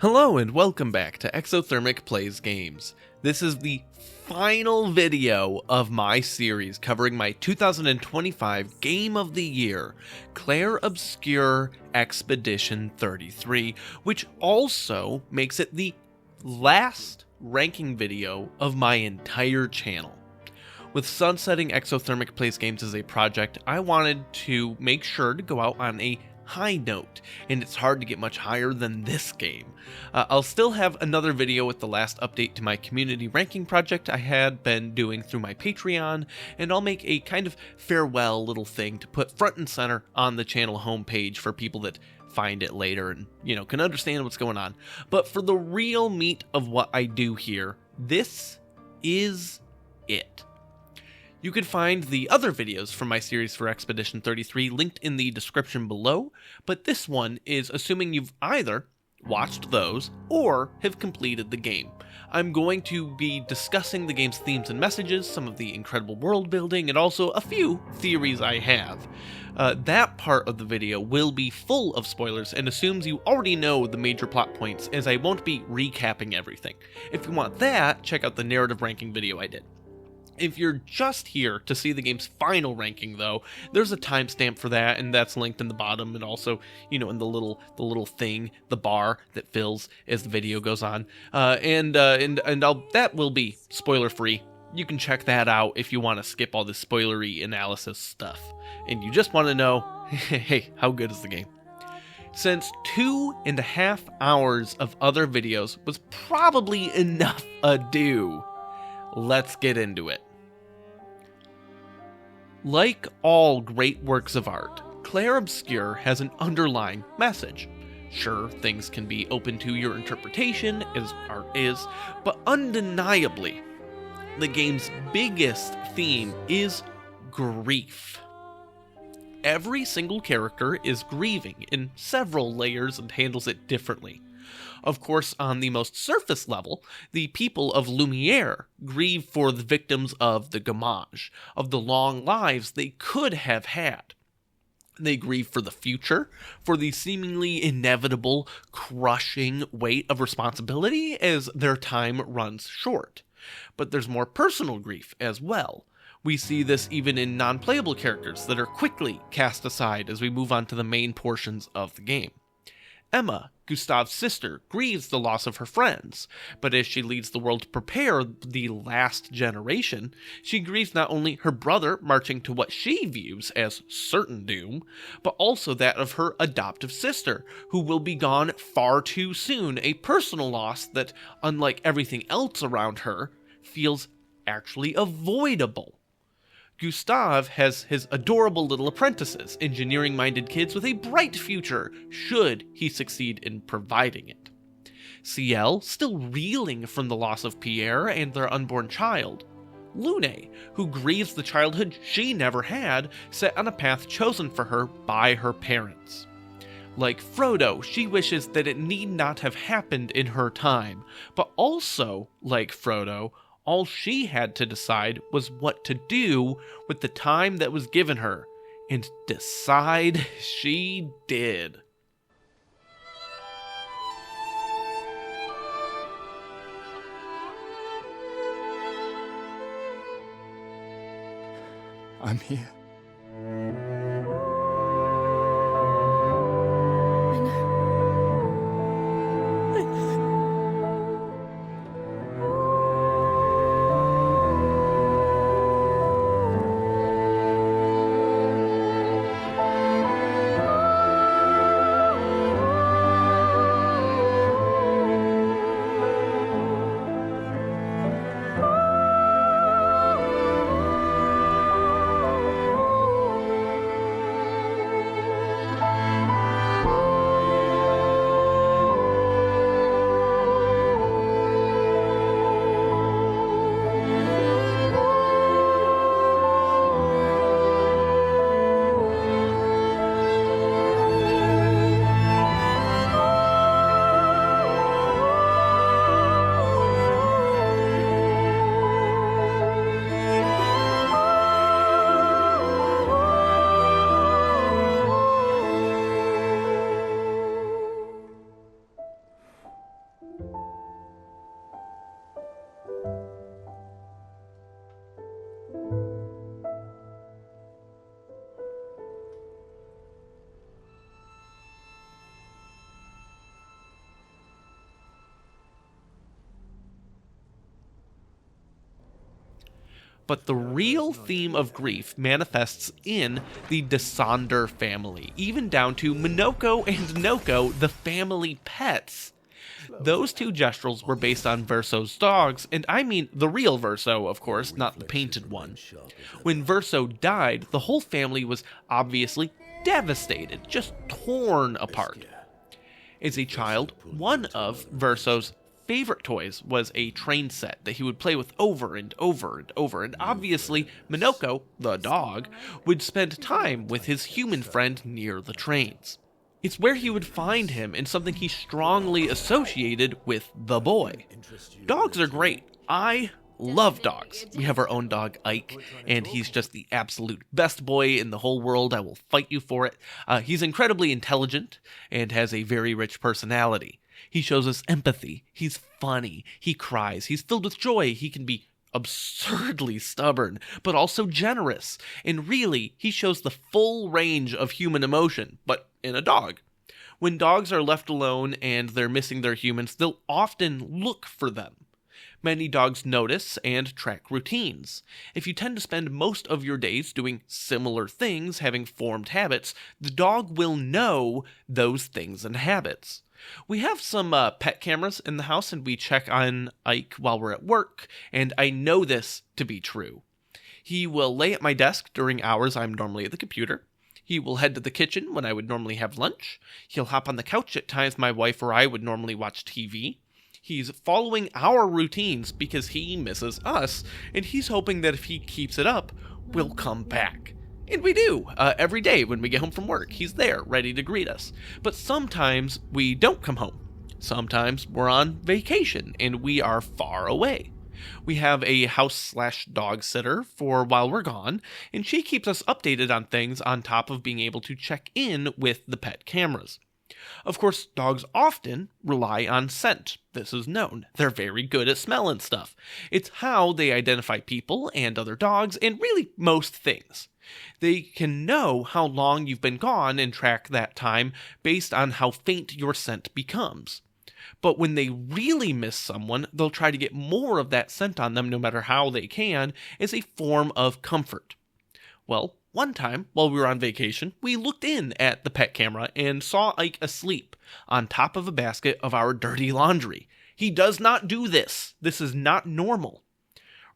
Hello and welcome back to Exothermic Plays Games. This is the final video of my series covering my 2025 Game of the Year, Clair Obscur Expedition 33, which also makes it the last ranking video of my entire channel. With sunsetting Exothermic Plays Games as a project, I wanted to make sure to go out on a high note, and it's hard to get much higher than this game. I'll still have another video with the last update to my community ranking project I had been doing through my Patreon, and I'll make a kind of farewell little thing to put front and center on the channel homepage for people that find it later and, can understand what's going on. But for the real meat of what I do here, this is it. You can find the other videos from my series for Expedition 33 linked in the description below, but this one is assuming you've either watched those or have completed the game. I'm going to be discussing the game's themes and messages, some of the incredible world building, and also a few theories I have. That part of the video will be full of spoilers and assumes you already know the major plot points, as I won't be recapping everything. If you want that, check out the narrative ranking video I did. If you're just here to see the game's final ranking, though, there's a timestamp for that, and that's linked in the bottom, and also, in the little thing, the bar that fills as the video goes on. That will be spoiler free. You can check that out if you want to skip all the spoilery analysis stuff, and you just want to know, hey, how good is the game? Since 2.5 hours of other videos was probably enough ado, let's get into it. Like all great works of art, Clair Obscur has an underlying message. Sure, things can be open to your interpretation, as art is, but undeniably, the game's biggest theme is grief. Every single character is grieving in several layers and handles it differently. Of course, on the most surface level, the people of Lumiere grieve for the victims of the Gamage, of the long lives they could have had. They grieve for the future, for the seemingly inevitable, crushing weight of responsibility as their time runs short. But there's more personal grief as well. We see this even in non-playable characters that are quickly cast aside as we move on to the main portions of the game. Emma, Gustave's sister, grieves the loss of her friends, but as she leads the world to prepare the last generation, she grieves not only her brother marching to what she views as certain doom, but also that of her adoptive sister, who will be gone far too soon, a personal loss that, unlike everything else around her, feels actually avoidable. Gustave has his adorable little apprentices, engineering-minded kids with a bright future, should he succeed in providing it. Ciel, still reeling from the loss of Pierre and their unborn child. Lune, who grieves the childhood she never had, set on a path chosen for her by her parents. Like Frodo, she wishes that it need not have happened in her time, but also, like Frodo, all she had to decide was what to do with the time that was given her, and decide she did. I'm here. I know. But the real theme of grief manifests in the Desander family, even down to Minoko and Noko, the family pets. Those two gestrels were based on Verso's dogs, and I mean the real Verso, of course, not the painted one. When Verso died, the whole family was obviously devastated, just torn apart. As a child, one of Verso's favorite toys was a train set that he would play with over and over and over, and obviously Minoko, the dog, would spend time with his human friend near the trains. It's where he would find him and something he strongly associated with the boy. Dogs are great. I love dogs. We have our own dog, Ike, and he's just the absolute best boy in the whole world. I will fight you for it. He's incredibly intelligent and has a very rich personality. He shows us empathy. He's funny. He cries. He's filled with joy. He can be absurdly stubborn, but also generous. And really, he shows the full range of human emotion, but in a dog. When dogs are left alone and they're missing their humans, they'll often look for them. Many dogs notice and track routines. If you tend to spend most of your days doing similar things, having formed habits, the dog will know those things and habits. We have some pet cameras in the house, and we check on Ike while we're at work, and I know this to be true. He will lay at my desk during hours I'm normally at the computer. He will head to the kitchen when I would normally have lunch. He'll hop on the couch at times my wife or I would normally watch TV. He's following our routines because he misses us, and he's hoping that if he keeps it up, we'll come back. And we do, every day when we get home from work. He's there, ready to greet us. But sometimes we don't come home. Sometimes we're on vacation, and we are far away. We have a house/dog sitter for while we're gone, and she keeps us updated on things on top of being able to check in with the pet cameras. Of course, dogs often rely on scent. This is known. They're very good at smelling stuff. It's how they identify people and other dogs, and really most things. They can know how long you've been gone and track that time based on how faint your scent becomes. But when they really miss someone, they'll try to get more of that scent on them no matter how they can, as a form of comfort. Well, one time, while we were on vacation, we looked in at the pet camera and saw Ike asleep on top of a basket of our dirty laundry. He does not do this. This is not normal.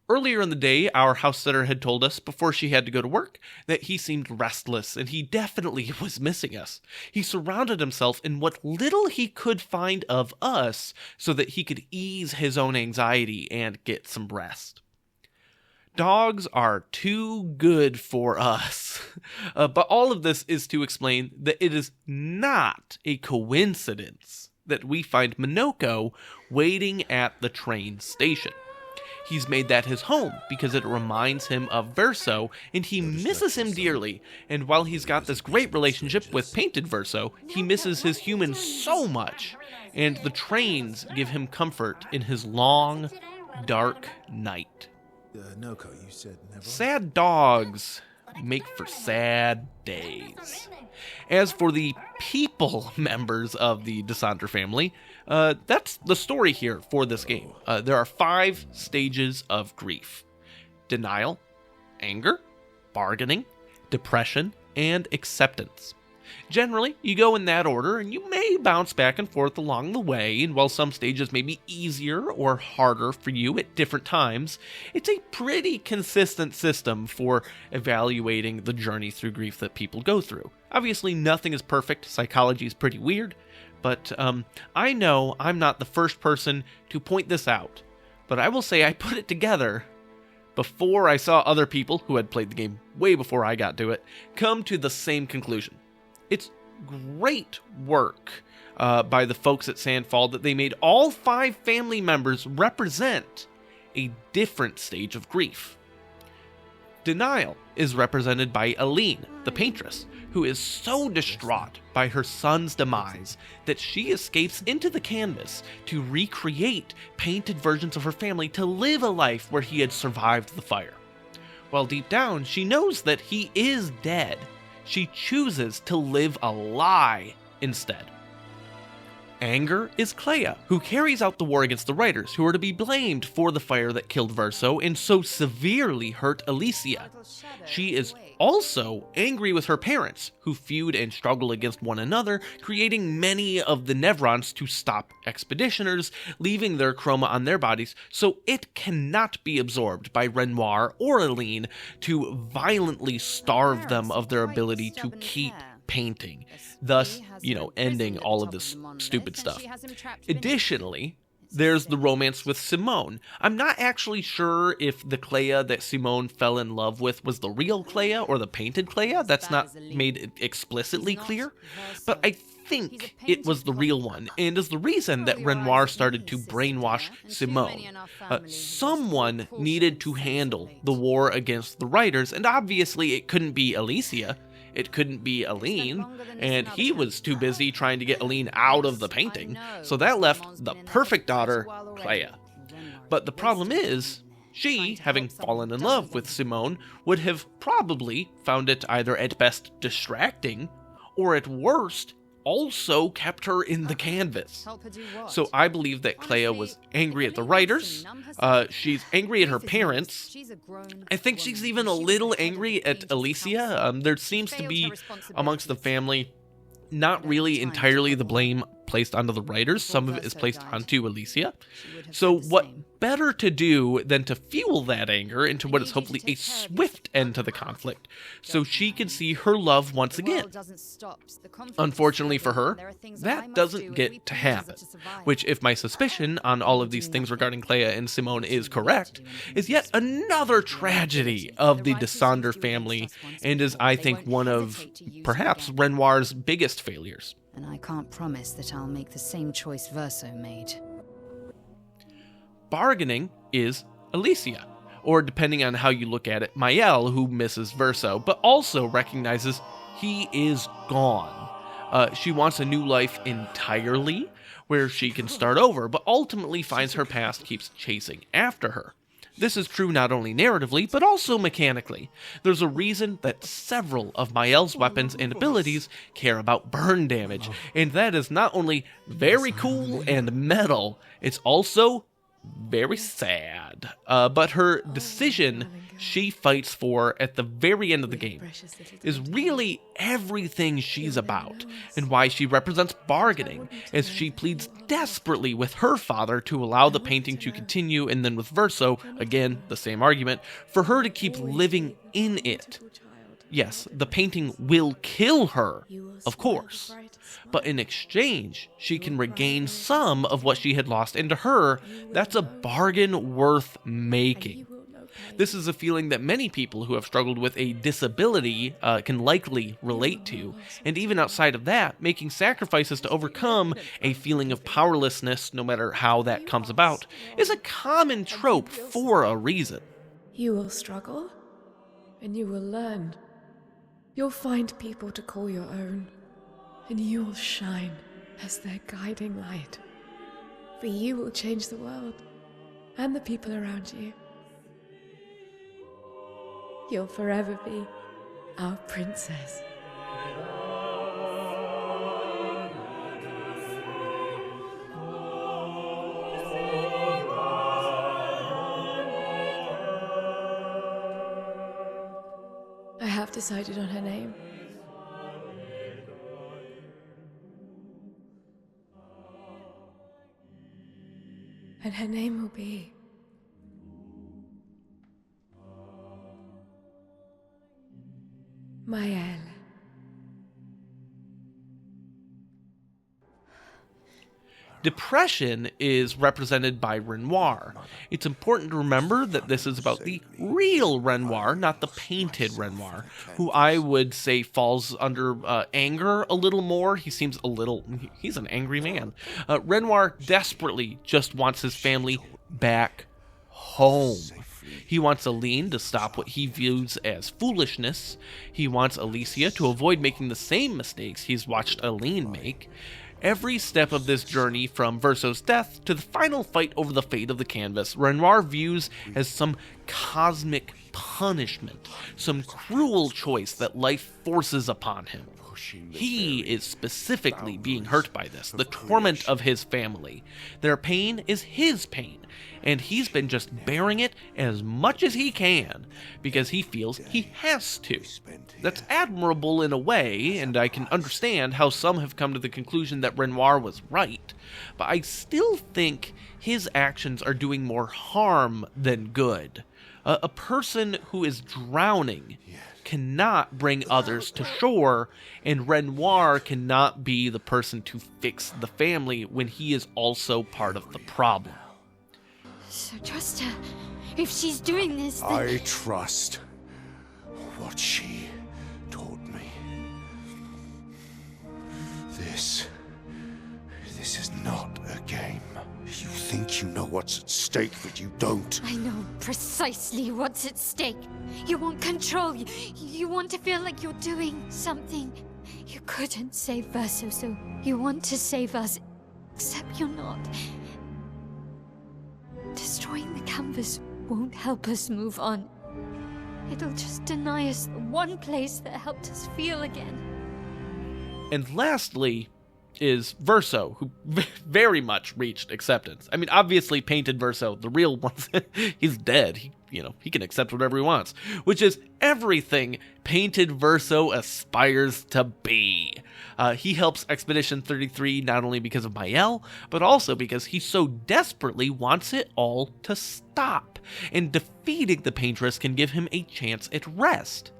Earlier in the day, our house sitter had told us, before she had to go to work, that he seemed restless, and he definitely was missing us. He surrounded himself in what little he could find of us so that he could ease his own anxiety and get some rest. Dogs are too good for us. But all of this is to explain that it is not a coincidence that we find Minoko waiting at the train station. He's made that his home because it reminds him of Verso, and he misses him dearly. And while he's got this great relationship with Painted Verso, he misses his humans so much. And the trains give him comfort in his long, dark night. Noko, you said never. Sad dogs make for sad days. As for the people members of the Desander family, that's the story here for this game. There are 5 stages of grief: denial, anger, bargaining, depression, and acceptance. Generally, you go in that order, and you may bounce back and forth along the way, and while some stages may be easier or harder for you at different times, it's a pretty consistent system for evaluating the journey through grief that people go through. Obviously, nothing is perfect. Psychology is pretty weird, but I know I'm not the first person to point this out, but I will say I put it together before I saw other people who had played the game way before I got to it come to the same conclusion. It's great work by the folks at Sandfall that they made all 5 family members represent a different stage of grief. Denial is represented by Aline, the paintress, who is so distraught by her son's demise that she escapes into the canvas to recreate painted versions of her family to live a life where he had survived the fire. While deep down, she knows that he is dead. She chooses to live a lie instead. Anger is Clair, who carries out the war against the writers, who are to be blamed for the fire that killed Verso and so severely hurt Alicia. She is also angry with her parents, who feud and struggle against one another, creating many of the Nevrons to stop expeditioners, leaving their chroma on their bodies so it cannot be absorbed by Renoir or Aline to violently starve them of their ability to keep painting, thus, ending all of this stupid stuff. Additionally, there's the romance with Simone. I'm not actually sure if the Clair that Simone fell in love with was the real Clair or the painted Clair. That's not made explicitly clear, but I think it was the real one, and is the reason that Renoir started to brainwash Simone. Someone needed to handle the war against the writers, and obviously it couldn't be Alicia. It couldn't be Aline, and he was too busy trying to get Aline out of the painting, so that left the perfect daughter, Clair. But the problem is, she, having fallen in love with Simone, would have probably found it either at best distracting, or at worst, also kept her in the canvas. So I believe that Clair was angry at the writers, she's angry at her parents, I think she's even a little angry at Alicia. There seems to be, amongst the family, not really entirely the blame placed onto the writers. Some of it is placed onto Alicia. So what better to do than to fuel that anger into what is hopefully a swift end to the conflict, so she can see her love once again. Unfortunately for her, that doesn't get to happen, which, if my suspicion on all of these things regarding Clair and Simone is correct, is yet another tragedy of the Descender family, and is, I think, one of, perhaps, Renoir's biggest failures. And I can't promise that I'll make the same choice Verso made. Bargaining is Alicia, or depending on how you look at it, Maëlle, who misses Verso, but also recognizes he is gone. She wants a new life entirely, where she can start over, but ultimately finds her past keeps chasing after her. This is true not only narratively, but also mechanically. There's a reason that several of Maëlle's weapons and abilities care about burn damage, and that is not only very cool and metal, it's also very sad. But her decision she fights for at the very end of the game is really everything she's about, and why she represents bargaining, as she pleads desperately with her father to allow the painting to continue, and then with Verso, again, the same argument, for her to keep living in it. Yes, the painting will kill her, of course, but in exchange, she can regain some of what she had lost, and to her, that's a bargain worth making. This is a feeling that many people who have struggled with a disability can likely relate to, and even outside of that, making sacrifices to overcome a feeling of powerlessness, no matter how that comes about, is a common trope for a reason. You will struggle, and you will learn. You'll find people to call your own, and you will shine as their guiding light. For you will change the world, and the people around you. You'll forever be our princess. I have decided on her name. And her name will be Maëlle. Depression is represented by Renoir. It's important to remember that this is about the real Renoir, not the painted Renoir, who I would say falls under anger a little more. He's an angry man. Renoir desperately just wants his family back home. He wants Aline to stop what he views as foolishness. He wants Alicia to avoid making the same mistakes he's watched Aline make. Every step of this journey, from Verso's death to the final fight over the fate of the canvas, Renoir views as some cosmic punishment, some cruel choice that life forces upon him. He is specifically being hurt by this, the torment of his family. Their pain is his pain, and he's been just bearing it as much as he can, because he feels he has to. That's admirable in a way, and I can understand how some have come to the conclusion that Renoir was right, but I still think his actions are doing more harm than good. A person who is drowning cannot bring others to shore, and Renoir cannot be the person to fix the family when he is also part of the problem. So trust her. If she's doing this, then... I trust what she taught me. This is not a game. You think you know what's at stake, but you don't. I know precisely what's at stake. You want control. You want to feel like you're doing something. You couldn't save Verso, so you want to save us. Except you're not. Destroying the canvas won't help us move on. It'll just deny us the one place that helped us feel again. And lastly is Verso, who very much reached acceptance. I mean, obviously Painted Verso, the real one, he's dead. He can accept whatever he wants, which is everything Painted Verso aspires to be. He helps Expedition 33 not only because of Mael, but also because he so desperately wants it all to stop, and defeating the Paintress can give him a chance at rest.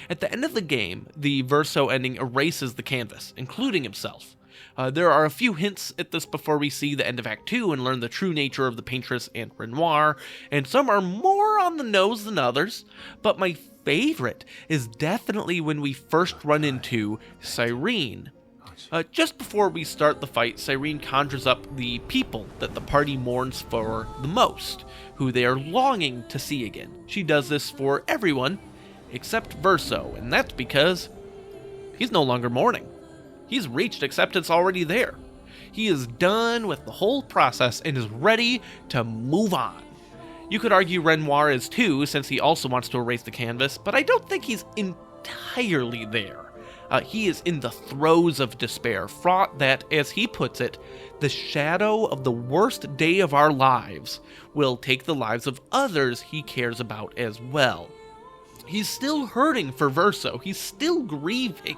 At the end of the game, the Verso ending erases the canvas, including himself. There are a few hints at this before we see the end of Act 2 and learn the true nature of the Paintress and Renoir, and some are more on the nose than others, but my favorite is definitely when we first run into Cyrene. Just before we start the fight, Cyrene conjures up the people that the party mourns for the most, who they are longing to see again. She does this for everyone except Verso, and that's because he's no longer mourning. He's reached acceptance already there. He is done with the whole process and is ready to move on. You could argue Renoir is too, since he also wants to erase the canvas, but I don't think he's entirely there. He is in the throes of despair, fraught that, as he puts it, the shadow of the worst day of our lives will take the lives of others he cares about as well. He's still hurting for Verso, he's still grieving,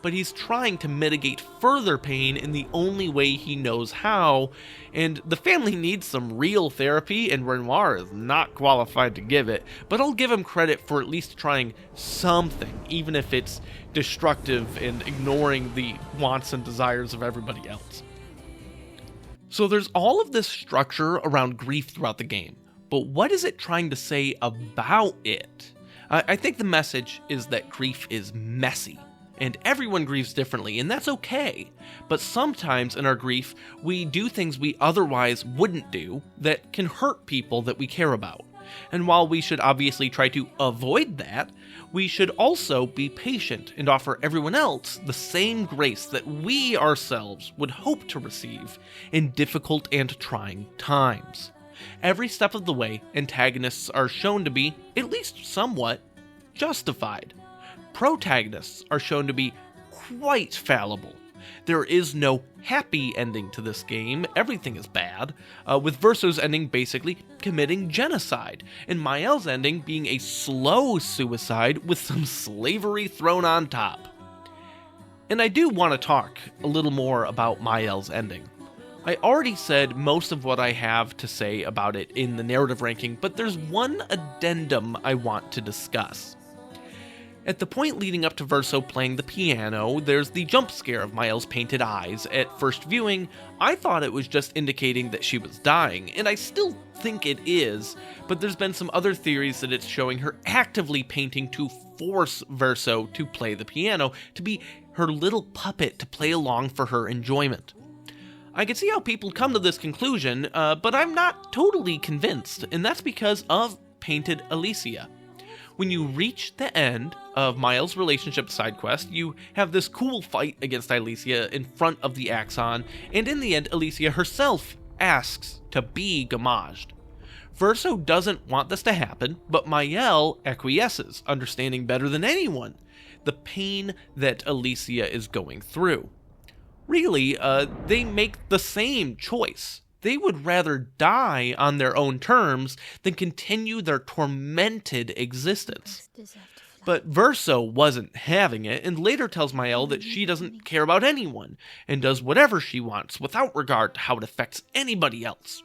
but he's trying to mitigate further pain in the only way he knows how, and the family needs some real therapy, and Renoir is not qualified to give it, but I'll give him credit for at least trying something, even if it's destructive and ignoring the wants and desires of everybody else. So there's all of this structure around grief throughout the game, but what is it trying to say about it? I think the message is that grief is messy, and everyone grieves differently, and that's okay. But sometimes in our grief, we do things we otherwise wouldn't do that can hurt people that we care about. And while we should obviously try to avoid that, we should also be patient and offer everyone else the same grace that we ourselves would hope to receive in difficult and trying times. Every step of the way, antagonists are shown to be, at least somewhat, justified. Protagonists are shown to be quite fallible. There is no happy ending to this game, everything is bad, with Verso's ending basically committing genocide, and Mael's ending being a slow suicide with some slavery thrown on top. And I do want to talk a little more about Mael's ending. I already said most of what I have to say about it in the narrative ranking, but there's one addendum I want to discuss. At the point leading up to Verso playing the piano, there's the jump scare of Mael's painted eyes. At first viewing, I thought it was just indicating that she was dying, and I still think it is, but there's been some other theories that it's showing her actively painting to force Verso to play the piano, to be her little puppet to play along for her enjoyment. I can see how people come to this conclusion, but I'm not totally convinced, and that's because of Painted Alicia. When you reach the end of Mael's relationship side quest, you have this cool fight against Alicia in front of the Axon, and in the end, Alicia herself asks to be gamaged. Verso doesn't want this to happen, but Mael acquiesces, understanding better than anyone the pain that Alicia is going through. Really, they make the same choice. They would rather die on their own terms than continue their tormented existence. But Verso wasn't having it, and later tells Mael that she doesn't care about anyone, and does whatever she wants without regard to how it affects anybody else.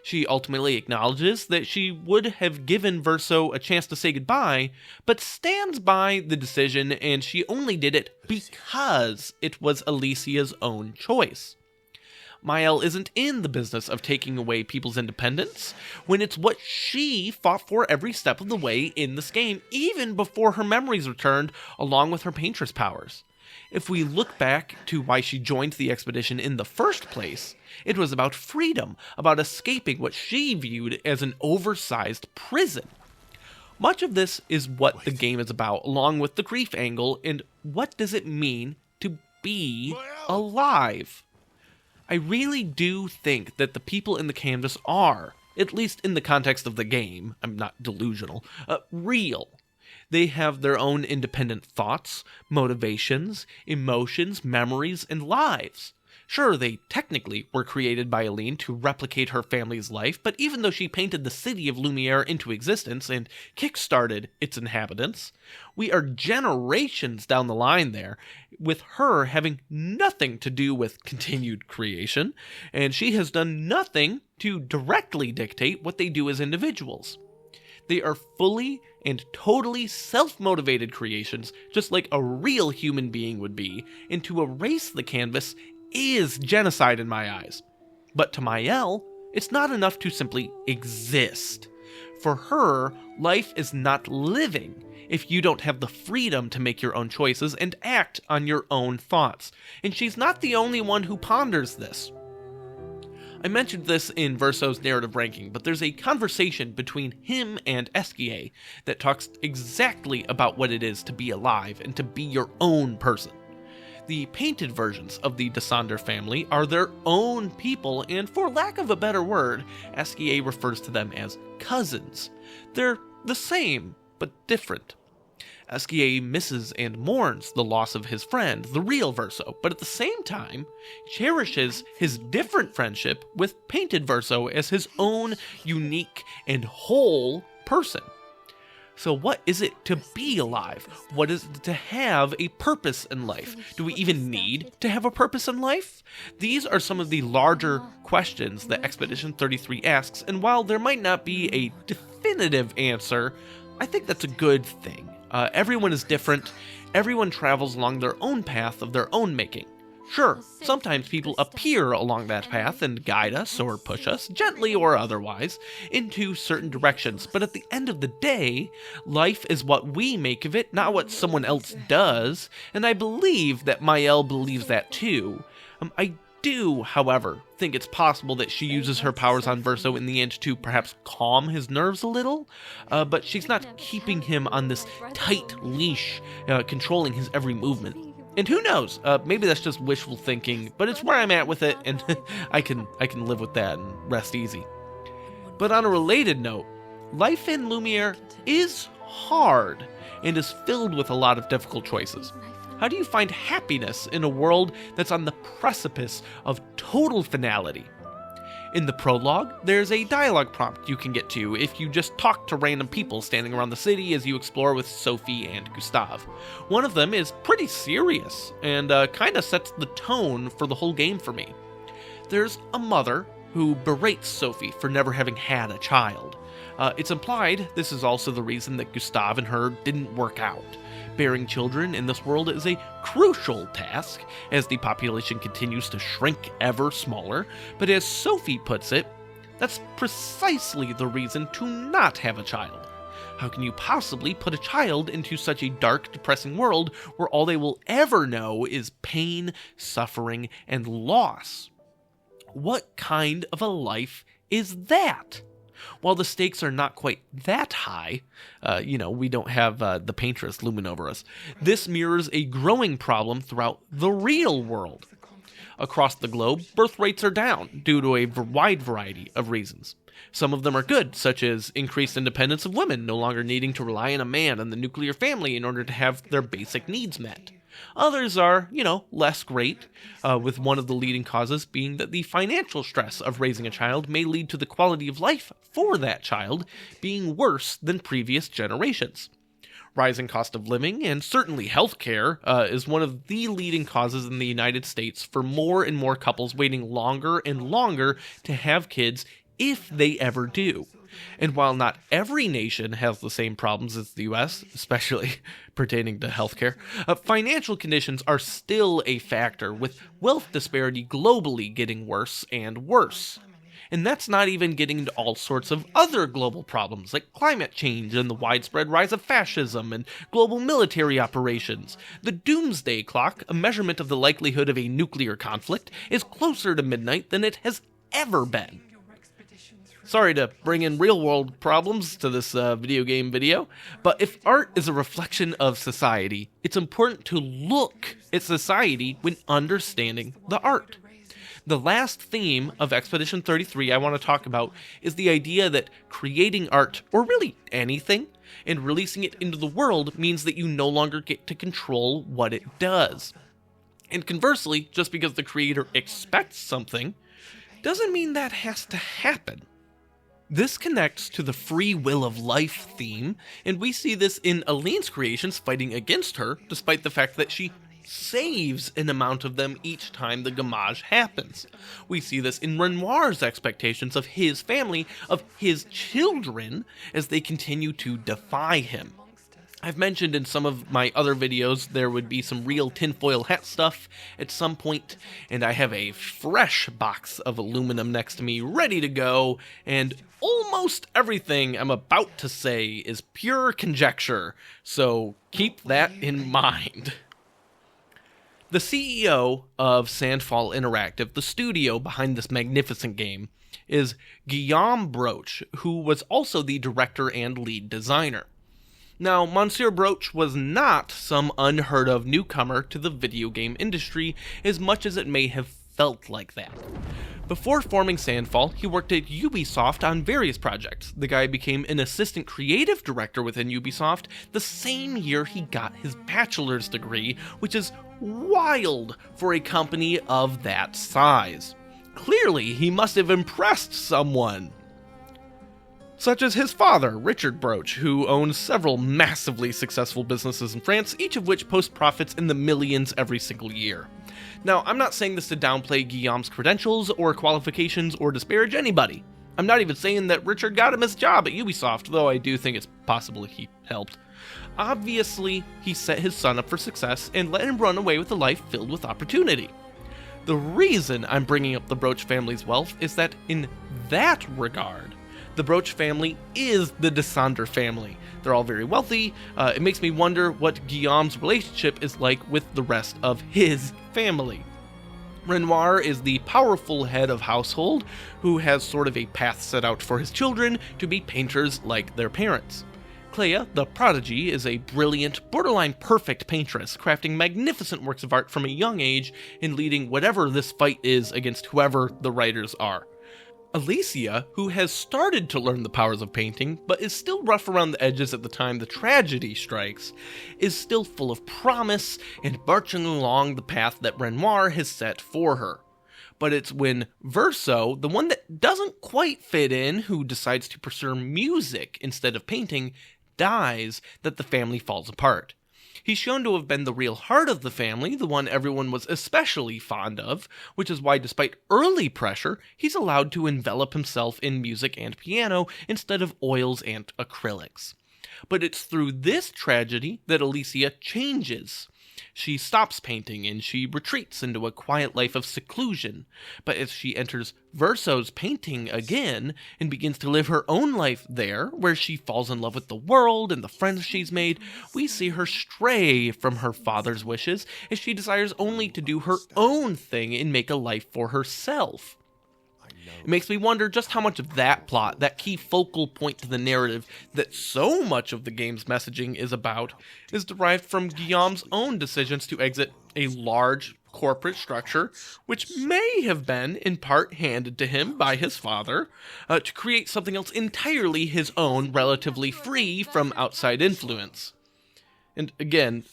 She ultimately acknowledges that she would have given Verso a chance to say goodbye, but stands by the decision, and she only did it because it was Alicia's own choice. Mael isn't in the business of taking away people's independence when it's what she fought for every step of the way in this game, even before her memories returned along with her paintress powers. If we look back to why she joined the expedition in the first place, it was about freedom, about escaping what she viewed as an oversized prison. Much of this is what the game is about, along with the grief angle and what does it mean to be alive. I really do think that the people in the canvas are, at least in the context of the game, I'm not delusional, real. They have their own independent thoughts, motivations, emotions, memories, and lives. Sure, they technically were created by Aline to replicate her family's life, but even though she painted the city of Lumiere into existence and kick-started its inhabitants, we are generations down the line there, with her having nothing to do with continued creation, and she has done nothing to directly dictate what they do as individuals. They are fully and totally self-motivated creations, just like a real human being would be, and to erase the canvas is genocide in my eyes. But to Mael, it's not enough to simply exist. For her, life is not living if you don't have the freedom to make your own choices and act on your own thoughts. And she's not the only one who ponders this. I mentioned this in Verso's narrative ranking, but there's a conversation between him and Esquier that talks exactly about what it is to be alive and to be your own person. The painted versions of the Descender family are their own people, and for lack of a better word, Esquier refers to them as cousins. They're the same, but different. Esquier misses and mourns the loss of his friend, the real Verso, but at the same time, cherishes his different friendship with painted Verso as his own unique and whole person. So what is it to be alive? What is it to have a purpose in life? Do we even need to have a purpose in life? These are some of the larger questions that Expedition 33 asks, and while there might not be a definitive answer, I think that's a good thing. Everyone is different. Everyone travels along their own path of their own making. Sure, sometimes people appear along that path and guide us or push us, gently or otherwise, into certain directions, but at the end of the day, life is what we make of it, not what someone else does, and I believe that Mael believes that too. I do, however, think it's possible that she uses her powers on Verso in the end to perhaps calm his nerves a little, but she's not keeping him on this tight leash, controlling his every movement. And who knows, maybe that's just wishful thinking, but it's where I'm at with it, and I can live with that and rest easy. But on a related note, life in Lumiere is hard, and is filled with a lot of difficult choices. How do you find happiness in a world that's on the precipice of total finality? In the prologue, there's a dialogue prompt you can get to if you just talk to random people standing around the city as you explore with Sophie and Gustave. One of them is pretty serious, and kinda sets the tone for the whole game for me. There's a mother who berates Sophie for never having had a child. It's implied this is also the reason that Gustave and her didn't work out. Bearing children in this world is a crucial task, as the population continues to shrink ever smaller, but as Sophie puts it, that's precisely the reason to not have a child. How can you possibly put a child into such a dark, depressing world where all they will ever know is pain, suffering, and loss? What kind of a life is that? While the stakes are not quite that high, we don't have the paintress looming over us, this mirrors a growing problem throughout the real world. Across the globe, birth rates are down due to a wide variety of reasons. Some of them are good, such as increased independence of women, no longer needing to rely on a man and the nuclear family in order to have their basic needs met. Others are, less great, with one of the leading causes being that the financial stress of raising a child may lead to the quality of life for that child being worse than previous generations. Rising cost of living, and certainly healthcare, is one of the leading causes in the United States for more and more couples waiting longer and longer to have kids if they ever do. And while not every nation has the same problems as the US, especially pertaining to healthcare, financial conditions are still a factor, with wealth disparity globally getting worse and worse. And that's not even getting into all sorts of other global problems like climate change and the widespread rise of fascism and global military operations. The doomsday clock, a measurement of the likelihood of a nuclear conflict, is closer to midnight than it has ever been. Sorry to bring in real-world problems to this video game video, but if art is a reflection of society, it's important to look at society when understanding the art. The last theme of Expedition 33 I want to talk about is the idea that creating art, or really anything, and releasing it into the world means that you no longer get to control what it does. And conversely, just because the creator expects something, doesn't mean that has to happen. This connects to the free will of life theme, and we see this in Aline's creations fighting against her, despite the fact that she saves an amount of them each time the gamage happens. We see this in Renoir's expectations of his family, of his children, as they continue to defy him. I've mentioned in some of my other videos there would be some real tinfoil hat stuff at some point, and I have a fresh box of aluminum next to me ready to go, and almost everything I'm about to say is pure conjecture, so keep that in mind. The CEO of Sandfall Interactive, the studio behind this magnificent game, is Guillaume Broche, who was also the director and lead designer. Now, Monsieur Broche was not some unheard-of newcomer to the video game industry, as much as it may have felt like that. Before forming Sandfall, he worked at Ubisoft on various projects. The guy became an assistant creative director within Ubisoft the same year he got his bachelor's degree, which is wild for a company of that size. Clearly, he must have impressed someone. Such as his father, Richard Broche, who owns several massively successful businesses in France, each of which post profits in the millions every single year. Now, I'm not saying this to downplay Guillaume's credentials or qualifications or disparage anybody. I'm not even saying that Richard got him his job at Ubisoft, though I do think it's possible he helped. Obviously, he set his son up for success and let him run away with a life filled with opportunity. The reason I'm bringing up the Broche family's wealth is that in that regard, the Broche family is the Descender family. They're all very wealthy. It makes me wonder what Guillaume's relationship is like with the rest of his family. Renoir is the powerful head of household who has sort of a path set out for his children to be painters like their parents. Clair, the prodigy, is a brilliant, borderline perfect paintress, crafting magnificent works of art from a young age and leading whatever this fight is against whoever the writers are. Alicia, who has started to learn the powers of painting, but is still rough around the edges at the time the tragedy strikes, is still full of promise and marching along the path that Renoir has set for her. But it's when Verso, the one that doesn't quite fit in, who decides to pursue music instead of painting, dies, that the family falls apart. He's shown to have been the real heart of the family, the one everyone was especially fond of, which is why despite early pressure, he's allowed to envelop himself in music and piano instead of oils and acrylics. But it's through this tragedy that Alicia changes. She stops painting and she retreats into a quiet life of seclusion, but as she enters Verso's painting again and begins to live her own life there, where she falls in love with the world and the friends she's made, we see her stray from her father's wishes as she desires only to do her own thing and make a life for herself. It makes me wonder just how much of that plot, that key focal point to the narrative that so much of the game's messaging is about, is derived from Guillaume's own decisions to exit a large, corporate structure, which may have been in part handed to him by his father, to create something else entirely his own, relatively free from outside influence. And again,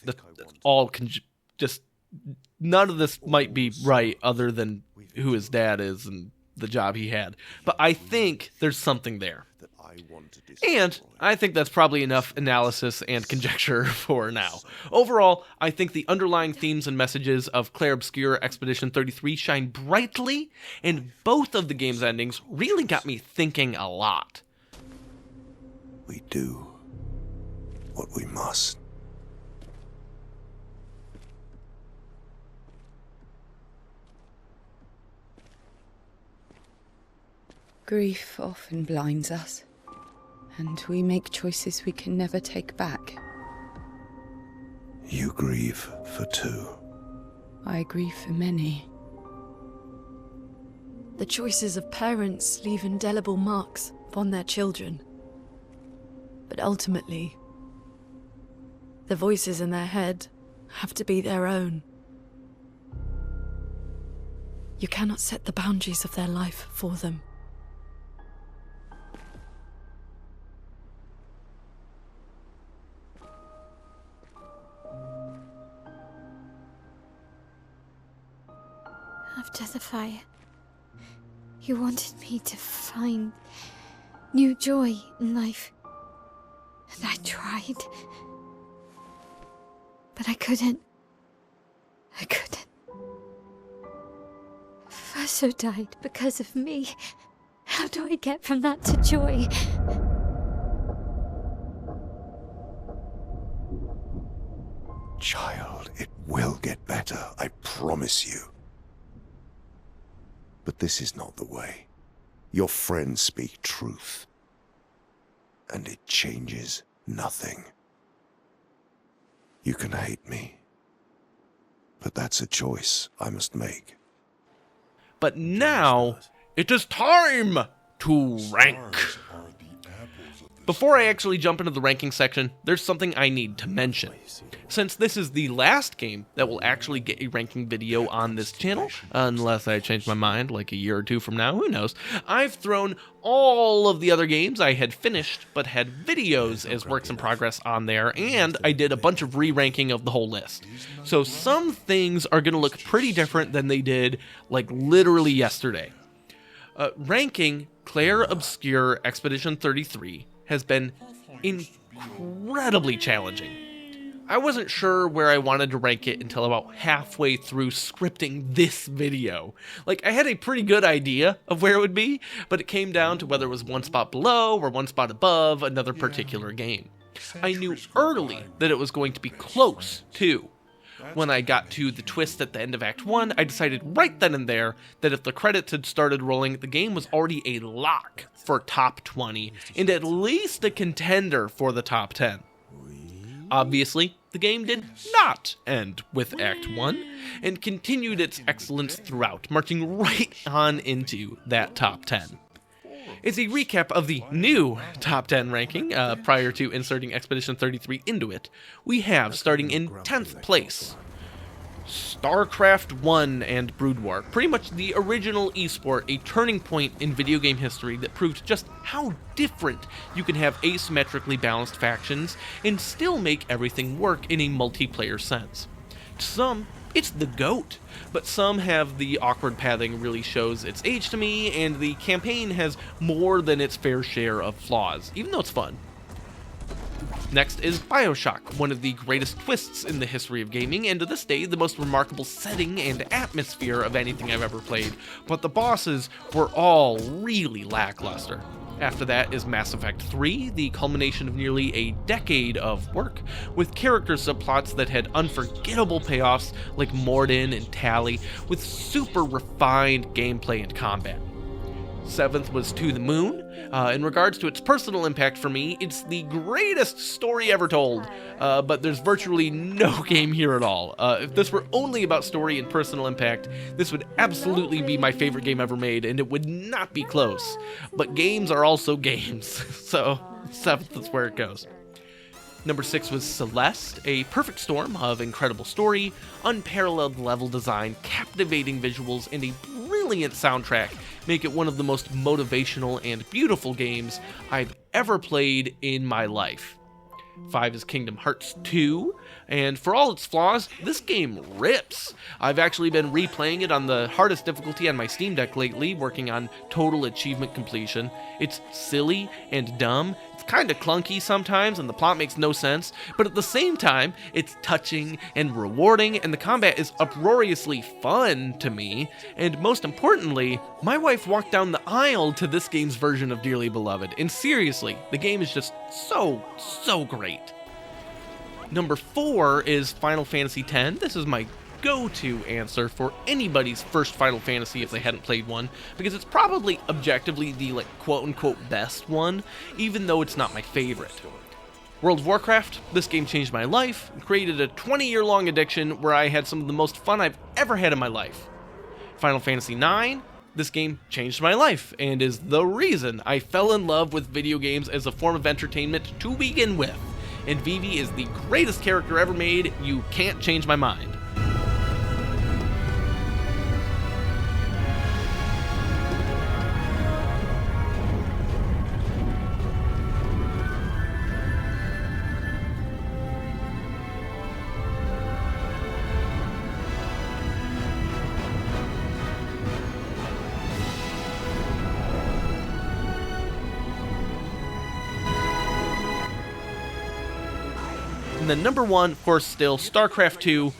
just none of this might be right other than who his dad is and the job he had. But I think there's something there. And I think that's probably enough analysis and conjecture for now. Overall, I think the underlying themes and messages of Clair Obscur Expedition 33 shine brightly, and both of the game's endings really got me thinking a lot. We do what we must. Grief often blinds us, and we make choices we can never take back. You grieve for two. I grieve for many. The choices of parents leave indelible marks upon their children. But ultimately, the voices in their head have to be their own. You cannot set the boundaries of their life for them. After the fire, you wanted me to find new joy in life. And I tried. But I couldn't. Verso died because of me. How do I get from that to joy? Child, it will get better, I promise you. But this is not the way. Your friends speak truth. And it changes nothing. You can hate me. But that's a choice I must make. But now, it is time to rank. Before I actually jump into the ranking section, there's something I need to mention. Since this is the last game that will actually get a ranking video on this channel, unless I change my mind like a year or two from now, who knows, I've thrown all of the other games I had finished but had videos as works in progress on there, and I did a bunch of re-ranking of the whole list. So some things are going to look pretty different than they did like literally yesterday. Ranking Clair Obscur Expedition 33 has been incredibly challenging. I wasn't sure where I wanted to rank it until about halfway through scripting this video. Like, I had a pretty good idea of where it would be, but it came down to whether it was one spot below or one spot above another particular game. I knew early that it was going to be close, too. When I got to the twist at the end of Act 1, I decided right then and there that if the credits had started rolling, the game was already a lock for top 20, and at least a contender for the top 10. Obviously, the game did not end with Act 1, and continued its excellence throughout, marching right on into that top 10. As a recap of the new top 10 ranking, prior to inserting Expedition 33 into it, we have, starting in 10th place, StarCraft 1 and Brood War, pretty much the original esport, a turning point in video game history that proved just how different you can have asymmetrically balanced factions and still make everything work in a multiplayer sense. To some, it's the GOAT, but some have the awkward pathing really shows its age to me, and the campaign has more than its fair share of flaws, even though it's fun. Next is BioShock, one of the greatest twists in the history of gaming, and to this day, the most remarkable setting and atmosphere of anything I've ever played, but the bosses were all really lackluster. After that is Mass Effect 3, the culmination of nearly a decade of work, with character subplots that had unforgettable payoffs like Mordin and Tali, with super refined gameplay and combat. 7th was To the Moon. In regards to its personal impact for me, it's the greatest story ever told, but there's virtually no game here at all. If this were only about story and personal impact, this would absolutely be my favorite game ever made, and it would not be close. But games are also games, so 7th is where it goes. Number 6 was Celeste, a perfect storm of incredible story, unparalleled level design, captivating visuals, and a brilliant soundtrack make it one of the most motivational and beautiful games I've ever played in my life. 5 is Kingdom Hearts 2, and for all its flaws, this game rips. I've actually been replaying it on the hardest difficulty on my Steam Deck lately, working on total achievement completion. It's silly and dumb, it's kinda clunky sometimes, and the plot makes no sense, but at the same time, it's touching and rewarding, and the combat is uproariously fun to me, and most importantly, my wife walked down the aisle to this game's version of Dearly Beloved, and seriously, the game is just so great. Number 4 is Final Fantasy X. This is my go-to answer for anybody's first Final Fantasy if they hadn't played one, because it's probably objectively the quote-unquote best one, even though it's not my favorite. World of Warcraft, this game changed my life, and created a 20-year-long addiction where I had some of the most fun I've ever had in my life. Final Fantasy IX, this game changed my life, and is the reason I fell in love with video games as a form of entertainment to begin with. And Vivi is the greatest character ever made, you can't change my mind. And then number 1, of course, still StarCraft 2.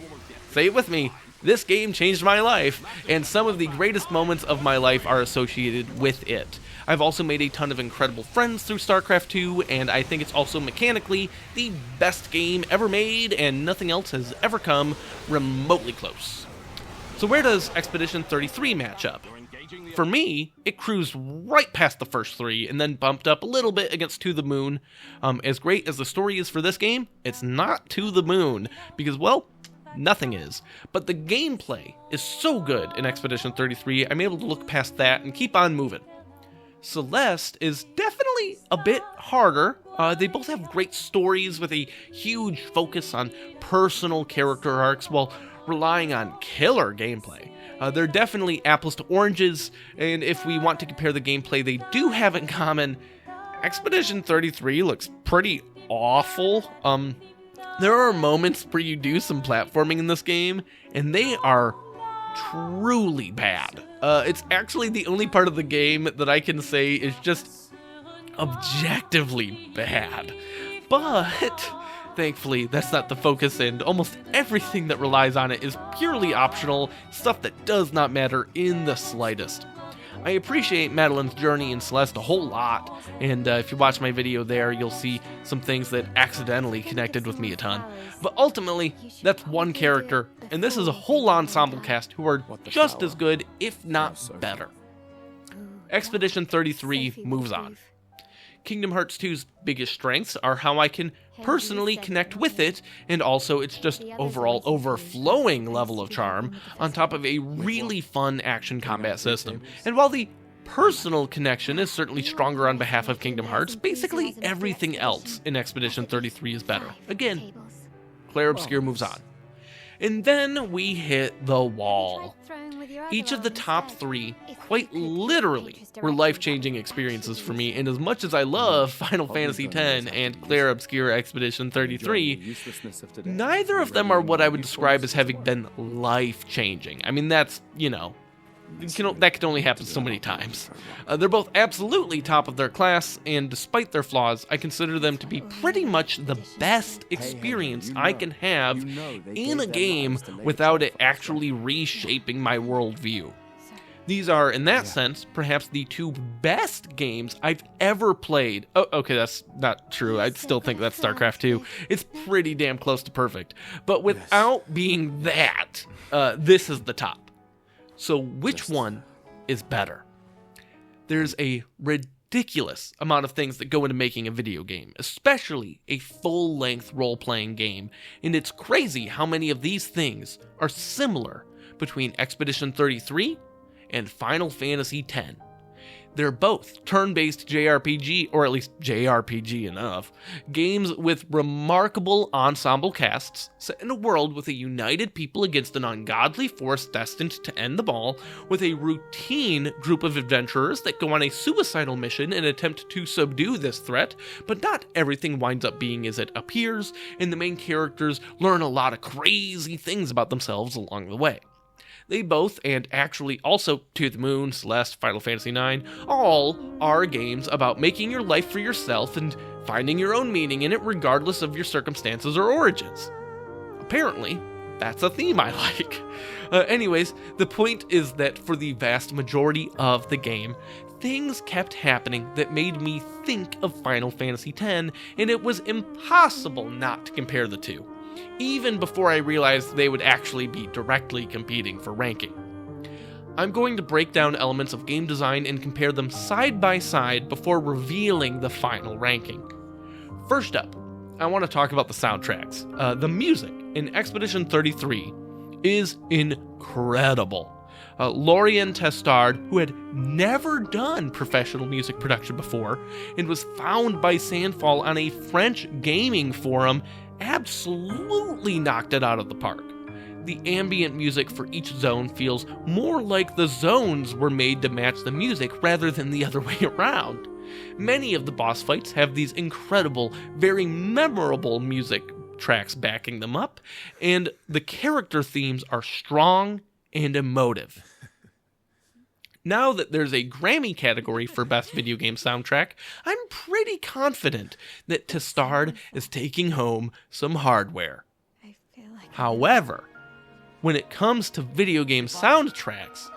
Say it with me. This game changed my life, and some of the greatest moments of my life are associated with it. I've also made a ton of incredible friends through StarCraft 2, and I think it's also mechanically the best game ever made, and nothing else has ever come remotely close. So where does Expedition 33 match up? For me, it cruised right past the first 3 and then bumped up a little bit against To the Moon. As great as the story is for this game, it's not To the Moon, because, well, nothing is. But the gameplay is so good in Expedition 33, I'm able to look past that and keep on moving. Celeste is definitely a bit harder. They both have great stories with a huge focus on personal character arcs while relying on killer gameplay. They're definitely apples to oranges, and if we want to compare the gameplay they do have in common, Expedition 33 looks pretty awful. There are moments where you do some platforming in this game, and they are truly bad. It's actually the only part of the game that I can say is just objectively bad. But thankfully, that's not the focus, and almost everything that relies on it is purely optional, stuff that does not matter in the slightest. I appreciate Madeline's journey in Celeste a whole lot, and if you watch my video there, you'll see some things that accidentally connected with me a ton. But ultimately, that's one character, and this is a whole ensemble cast who are just as good, if not better. Expedition 33 moves on. Kingdom Hearts 2's biggest strengths are how I can personally connect with it, and also its just overall overflowing level of charm, on top of a really fun action combat system. And while the personal connection is certainly stronger on behalf of Kingdom Hearts, basically everything else in Expedition 33 is better. Again, Clair Obscur moves on. And then we hit the wall. Each of the top 3, quite literally, were life-changing experiences for me, and as much as I love Final Fantasy X and Clair Obscur Expedition 33, neither of them are what I would describe as having been life-changing. I mean, that's, that can only happen so many times. They're both absolutely top of their class, and despite their flaws, I consider them to be pretty much the best experience I can have in a game without it actually reshaping my worldview. These are, in that sense, perhaps the 2 best games I've ever played. Oh, okay, that's not true. I still think that's StarCraft 2. It's pretty damn close to perfect. But without being that, this is the top. So which one is better? There's a ridiculous amount of things that go into making a video game, especially a full-length role-playing game, and it's crazy how many of these things are similar between Expedition 33 and Final Fantasy X. They're both turn-based JRPG, or at least JRPG enough, games with remarkable ensemble casts set in a world with a united people against an ungodly force destined to end them all, with a routine group of adventurers that go on a suicidal mission and attempt to subdue this threat, but not everything winds up being as it appears, and the main characters learn a lot of crazy things about themselves along the way. They both, and actually also To the Moon, Celeste, Final Fantasy IX, all are games about making your life for yourself and finding your own meaning in it regardless of your circumstances or origins. Apparently, that's a theme I like. Anyways, the point is that for the vast majority of the game, things kept happening that made me think of Final Fantasy X, and it was impossible not to compare the two, even before I realized they would actually be directly competing for ranking. I'm going to break down elements of game design and compare them side by side before revealing the final ranking. First up, I want to talk about the soundtracks. The music in Expedition 33 is incredible. Lorien Testard, who had never done professional music production before and was found by Sandfall on a French gaming forum, absolutely knocked it out of the park. The ambient music for each zone feels more like the zones were made to match the music rather than the other way around. Many of the boss fights have these incredible, very memorable music tracks backing them up, and the character themes are strong and emotive. Now that there's a Grammy category for Best Video Game Soundtrack, I'm pretty confident that Testard is taking home some hardware. However, when it comes to video game soundtracks,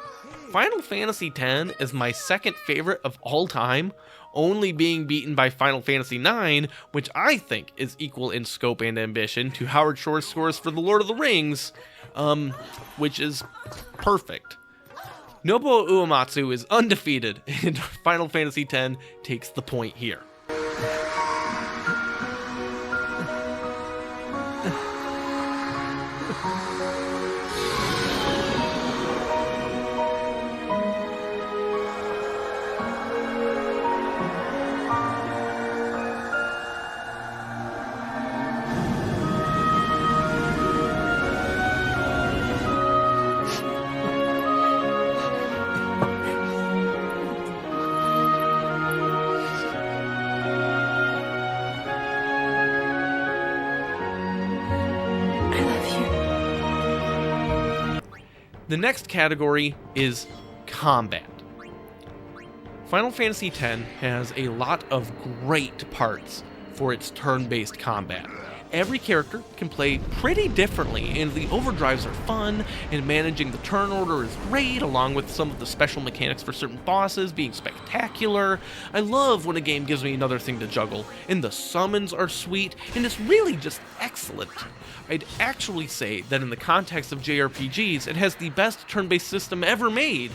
Final Fantasy X is my second favorite of all time, only being beaten by Final Fantasy IX, which I think is equal in scope and ambition to Howard Shore's scores for The Lord of the Rings, which is perfect. Nobuo Uematsu is undefeated, and Final Fantasy X takes the point here. The next category is combat. Final Fantasy X has a lot of great parts for its turn-based combat. Every character can play pretty differently, and the overdrives are fun, and managing the turn order is great, along with some of the special mechanics for certain bosses being spectacular. I love when a game gives me another thing to juggle, and the summons are sweet, and it's really just excellent. I'd actually say that in the context of JRPGs, it has the best turn-based system ever made.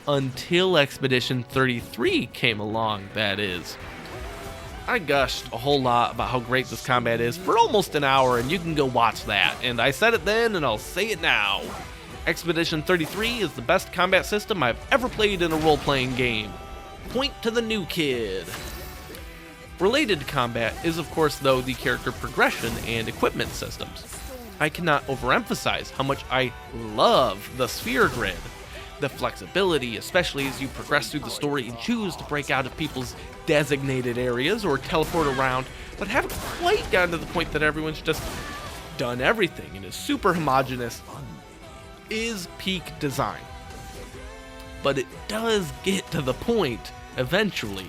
Until Expedition 33 came along, that is. I gushed a whole lot about how great this combat is for almost an hour, and you can go watch that. And I said it then, and I'll say it now. Expedition 33 is the best combat system I've ever played in a role-playing game. Point to the new kid. Related to combat is, of course, though, the character progression and equipment systems. I cannot overemphasize how much I love the sphere grid. The flexibility, especially as you progress through the story and choose to break out of people's designated areas or teleport around, but haven't quite gotten to the point that everyone's just done everything and is super homogenous, is peak design. But it does get to the point, eventually,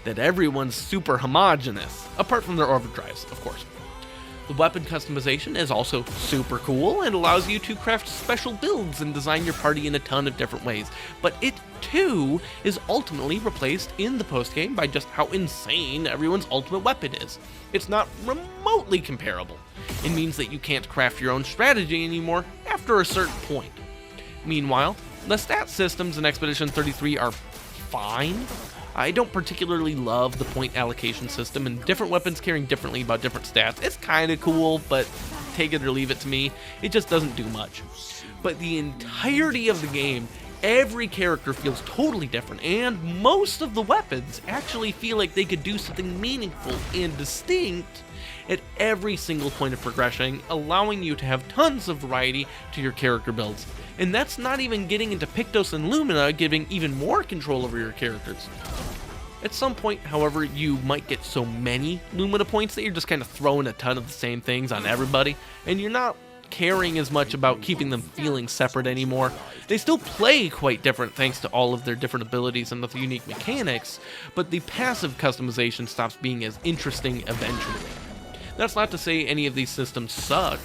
that everyone's super homogenous, apart from their overdrives, of course. The weapon customization is also super cool and allows you to craft special builds and design your party in a ton of different ways, but it too is ultimately replaced in the postgame by just how insane everyone's ultimate weapon is. It's not remotely comparable. It means that you can't craft your own strategy anymore after a certain point. Meanwhile, the stat systems in Expedition 33 are fine. I don't particularly love the point allocation system, and different weapons caring differently about different stats. It's kind of cool, but take it or leave it to me. It just doesn't do much. But the entirety of the game Every character feels totally different, and most of the weapons actually feel like they could do something meaningful and distinct at every single point of progression, allowing you to have tons of variety to your character builds. And that's not even getting into Pictos and Lumina giving even more control over your characters. At some point, however, you might get so many Lumina points that you're just kind of throwing a ton of the same things on everybody, and you're not caring as much about keeping them feeling separate anymore. They still play quite different thanks to all of their different abilities and the unique mechanics, but the passive customization stops being as interesting eventually. That's not to say any of these systems suck,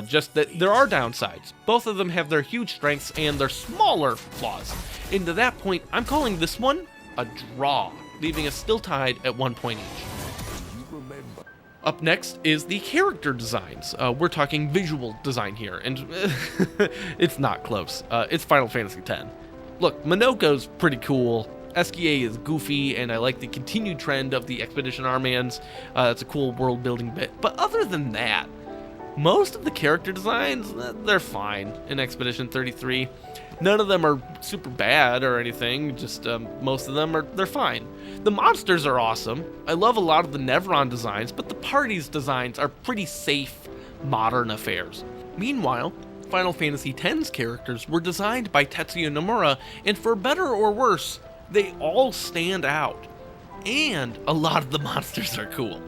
just that there are downsides. Both of them have their huge strengths and their smaller flaws. And to that point, I'm calling this one a draw, leaving us still tied at 1 point each. Up next is the character designs. We're talking visual design here, and it's not close. It's Final Fantasy X. Look, Minoko's pretty cool, SKA is goofy, and I like the continued trend of the Expedition Armbands. It's a cool world-building bit, but other than that, most of the character designs, they're fine in Expedition 33. None of them are super bad or anything, just most of them they're fine. The monsters are awesome. I love a lot of the Nevron designs, but the party's designs are pretty safe, modern affairs. Meanwhile, Final Fantasy X's characters were designed by Tetsuya Nomura, and for better or worse, they all stand out. And a lot of the monsters are cool.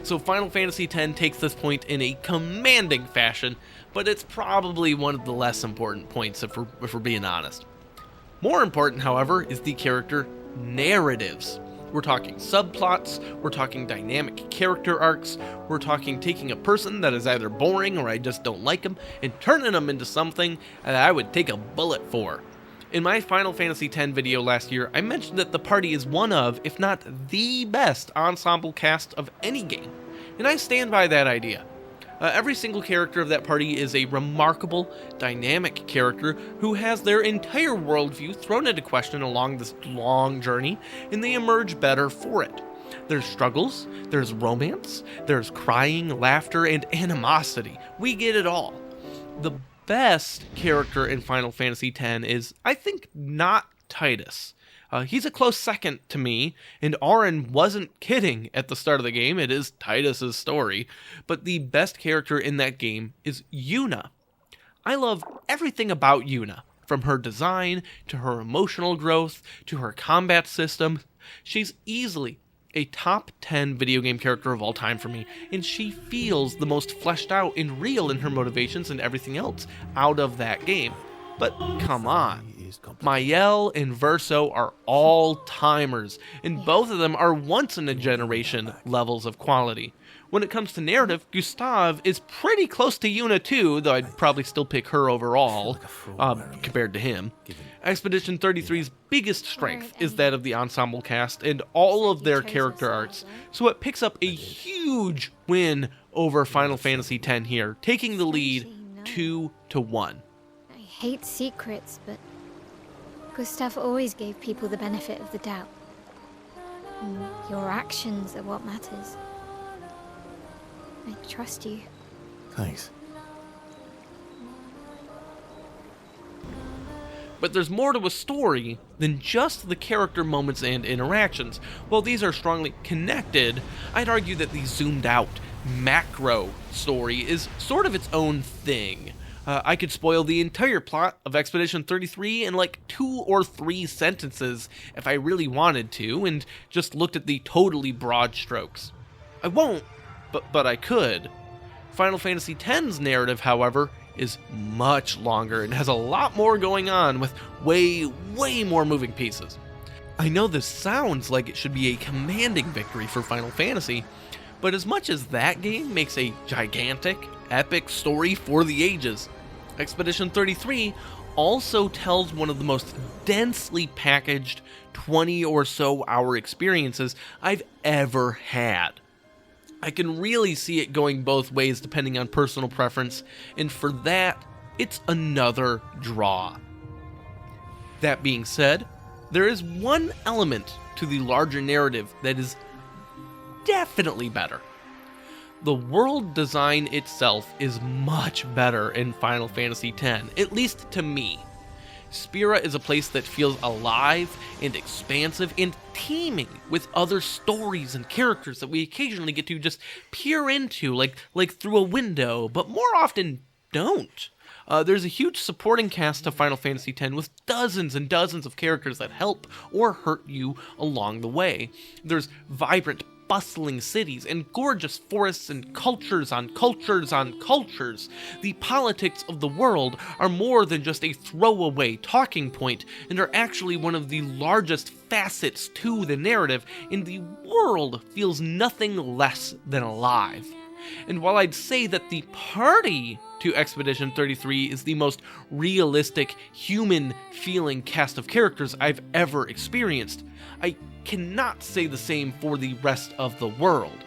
So Final Fantasy X takes this point in a commanding fashion, but it's probably one of the less important points if we're being honest. More important, however, is the character narratives. We're talking subplots, we're talking dynamic character arcs, we're talking taking a person that is either boring or I just don't like them and turning them into something that I would take a bullet for. In my Final Fantasy X video last year, I mentioned that the party is one of, if not the best ensemble cast of any game, and I stand by that idea. Every single character of that party is a remarkable, dynamic character who has their entire worldview thrown into question along this long journey, and they emerge better for it. There's struggles, there's romance, there's crying, laughter, and animosity. We get it all. The best character in Final Fantasy X is, I think, not Titus. He's a close second to me, and Auron wasn't kidding at the start of the game. It is Titus's story, but the best character in that game is Yuna. I love everything about Yuna, from her design, to her emotional growth, to her combat system. She's easily a top 10 video game character of all time for me, and she feels the most fleshed out and real in her motivations and everything else out of that game. But come on, Mael and Verso are all-timers, and both of them are once-in-a-generation levels of quality. When it comes to narrative, Gustav is pretty close to Yuna too, though I'd probably still pick her overall, compared to him. Expedition 33's biggest strength is that of the ensemble cast and all of their character arcs, so it picks up a huge win over Final Fantasy X here, taking the lead 2-1. I hate secrets, but Gustav always gave people the benefit of the doubt. And your actions are what matters. I trust you. Thanks. But there's more to a story than just the character moments and interactions. While these are strongly connected, I'd argue that the zoomed out, macro story is sort of its own thing. I could spoil the entire plot of Expedition 33 in like 2 or 3 sentences if I really wanted to, and just looked at the totally broad strokes. I won't, but I could. Final Fantasy X's narrative, however, is much longer and has a lot more going on with way more moving pieces. I know this sounds like it should be a commanding victory for Final Fantasy, but as much as that game makes a gigantic, epic story for the ages, Expedition 33 also tells one of the most densely packaged 20 or so hour experiences I've ever had. I can really see it going both ways depending on personal preference, and for that, it's another draw. That being said, there is one element to the larger narrative that is definitely better. The world design itself is much better in Final Fantasy X, at least to me. Spira is a place that feels alive and expansive and teeming with other stories and characters that we occasionally get to just peer into, like through a window, but more often don't. There's a huge supporting cast of Final Fantasy X with dozens and dozens of characters that help or hurt you along the way. There's vibrant, bustling cities and gorgeous forests and cultures on cultures on cultures. The politics of the world are more than just a throwaway talking point and are actually one of the largest facets to the narrative, and the world feels nothing less than alive. And while I'd say that the party to Expedition 33 is the most realistic, human-feeling cast of characters I've ever experienced, I cannot say the same for the rest of the world.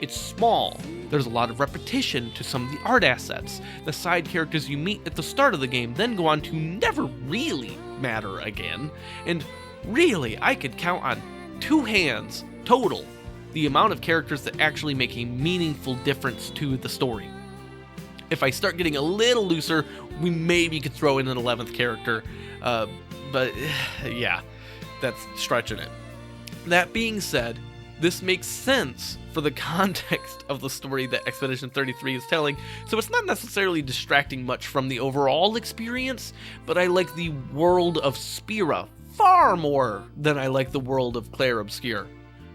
It's small, there's a lot of repetition to some of the art assets. The side characters you meet at the start of the game then go on to never really matter again, and really, I could count on 2 hands total the amount of characters that actually make a meaningful difference to the story. If I start getting a little looser, we maybe could throw in an 11th character, but yeah, that's stretching it. That being said, this makes sense for the context of the story that Expedition 33 is telling, so it's not necessarily distracting much from the overall experience, but I like the world of Spira far more than I like the world of Clair Obscur.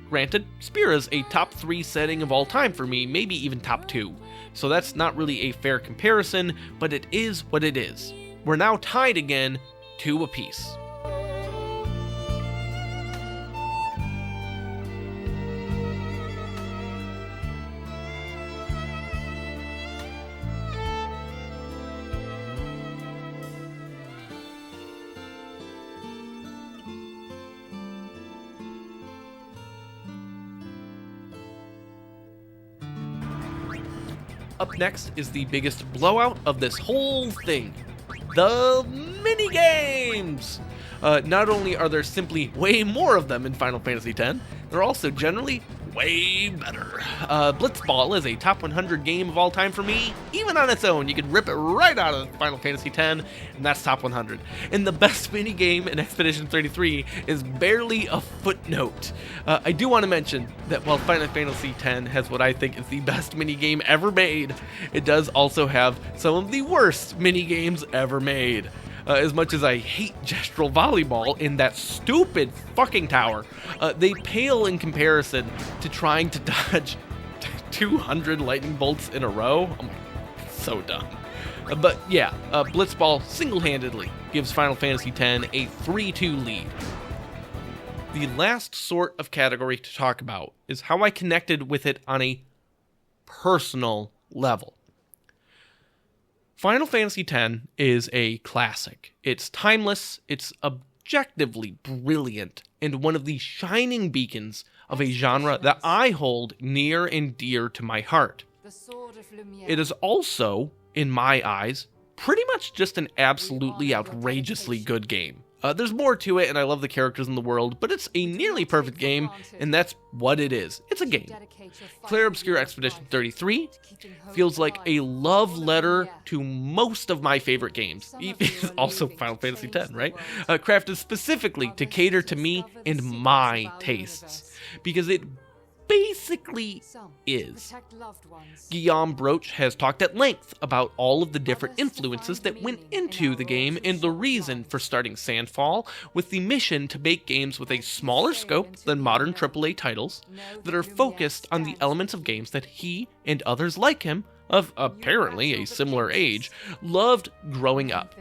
Granted, Spira's a top 3 setting of all time for me, maybe even top 2, so that's not really a fair comparison, but it is what it is. We're now tied again, 2 apiece. Up next is the biggest blowout of this whole thing, the minigames! Not only are there simply way more of them in Final Fantasy X, they're also generally way better. Blitzball is a top 100 game of all time for me. Even on its own, you could rip it right out of Final Fantasy X, and that's top 100. And the best minigame in Expedition 33 is barely a footnote. I do want to mention that while Final Fantasy X has what I think is the best minigame ever made, it does also have some of the worst minigames ever made. As much as I hate gestural volleyball in that stupid fucking tower, they pale in comparison to trying to dodge 200 lightning bolts in a row. Oh my, so dumb. But yeah, Blitzball single-handedly gives Final Fantasy X a 3-2 lead. The last sort of category to talk about is how I connected with it on a personal level. Final Fantasy X is a classic. It's timeless, it's objectively brilliant, and one of the shining beacons of a genre that I hold near and dear to my heart. It is also, in my eyes, pretty much just an absolutely outrageously good game. There's more to it, and I love the characters in the world, but it's a nearly perfect game, and that's what it is. It's a game. Clair Obscur Expedition 33 feels like a love letter to most of my favorite games. Also Final Fantasy X, right? Crafted specifically to cater to me and my tastes, because it basically is. Guillaume Broach has talked at length about all of the different influences that went into the game and the reason for starting Sandfall with the mission to make games with a smaller scope than modern AAA titles that are focused on the elements of games that he and others like him, of apparently a similar age, loved growing up.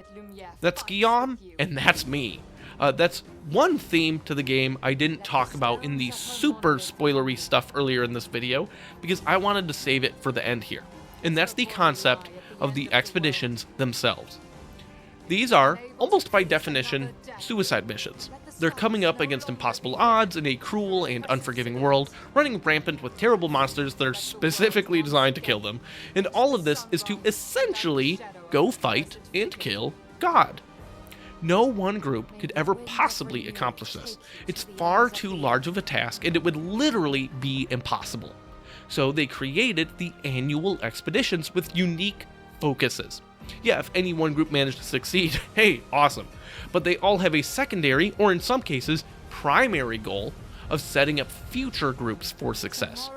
That's Guillaume, and that's me. That's one theme to the game I didn't talk about in the super spoilery stuff earlier in this video, because I wanted to save it for the end here. And that's the concept of the expeditions themselves. These are, almost by definition, suicide missions. They're coming up against impossible odds in a cruel and unforgiving world, running rampant with terrible monsters that are specifically designed to kill them, and all of this is to essentially go fight and kill God. No one group could ever possibly accomplish this. It's far too large of a task, and it would literally be impossible. So they created the annual expeditions with unique focuses. Yeah, if any one group managed to succeed, hey, awesome. But they all have a secondary, or in some cases, primary goal of setting up future groups for success.